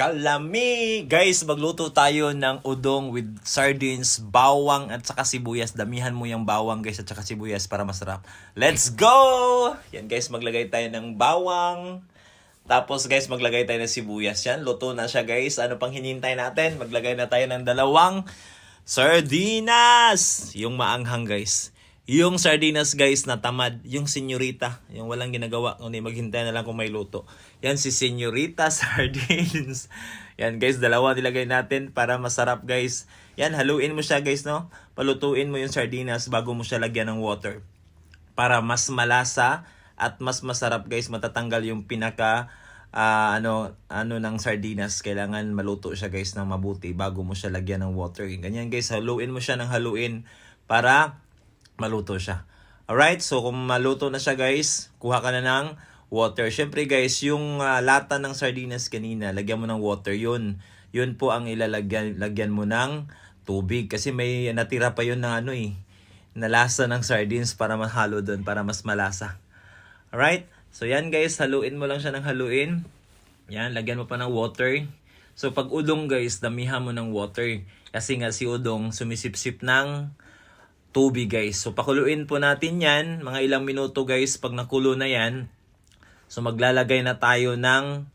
Kalami! Guys, magluto tayo ng udong with sardines, bawang at saka sibuyas. Damihan mo yung bawang guys at saka sibuyas para masarap. Let's go! Yan guys, maglagay tayo ng bawang. Tapos guys, maglagay tayo ng sibuyas. Yan, luto na siya guys. Ano pang hinintay natin? Maglagay na tayo ng 2 sardinas! Yung maanghang guys. Yung sardinas guys na tamad, yung senyorita, yung walang ginagawa, kundi maghintay na lang kung may luto. Yan si senyorita sardines. Yan guys, 2 nilagay natin para masarap guys. Yan, haluin mo siya guys, no? Palutuin mo yung sardinas bago mo siya lagyan ng water. Para mas malasa at mas masarap guys, matatanggal yung pinaka ng sardinas. Kailangan maluto siya guys ng mabuti bago mo siya lagyan ng water. Ganyan guys, haluin mo siya ng haluin para maluto siya. Alright, so kung maluto na siya guys, kuha ka na ng water. Syempre guys, yung lata ng sardinas kanina, lagyan mo ng water yun. Yun po ang lagyan mo ng tubig. Kasi may natira pa yun na na lasa ng sardines para mahalo doon, para mas malasa. Alright, so yan guys, haluin mo lang siya ng haluin. Yan, lagyan mo pa ng water. So pag udong guys, damihan mo ng water. Kasi nga si udong sumisipsip ng tubig guys. So pakuluin po natin yan, mga ilang minuto guys. Pag nakulo na yan, so maglalagay na tayo ng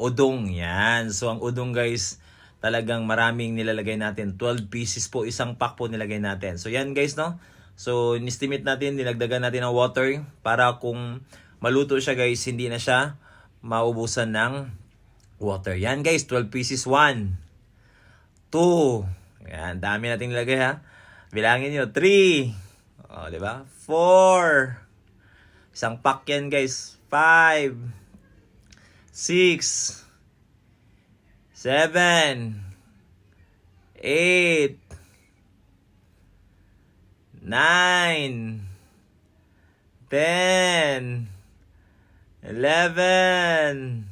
udong. Yan. So ang udong guys, talagang maraming nilalagay natin. 12 pieces po, isang pack po nilagay natin. So yan guys, no? So inestimate natin, dinagdagan natin ng water para kung maluto siya guys, hindi na siya maubusan ng water. Yan guys, 12 pieces. 1, 2, yan, dami nating nilagay ha. Bilangin nyo, 3. O, diba? 4. Isang pack yan, guys. 5. 6. 7. 8. 9. 10. 11.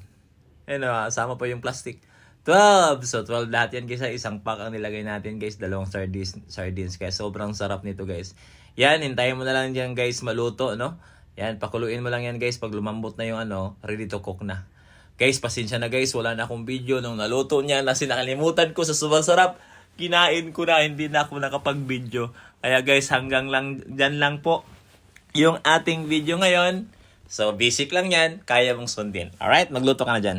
Ano, sama pa yung plastic. 12. So 12 lahat yan guys. Isang pack ang nilagay natin guys. 2 sardines guys. Sobrang sarap nito guys. Yan, hintayin mo na lang dyan guys maluto, no? Yan, pakuluin mo lang yan guys. Pag lumambot na yung ready to cook na. Guys, pasensya na guys. Wala na akong video nung naluto niya. Kasi nakalimutan ko sa sobrang sarap. Kinain ko na. Hindi na ako nakapag-video. Kaya guys, hanggang lang dyan lang po yung ating video ngayon. So basic lang yan. Kaya mong sundin. Alright, magluto ka na dyan.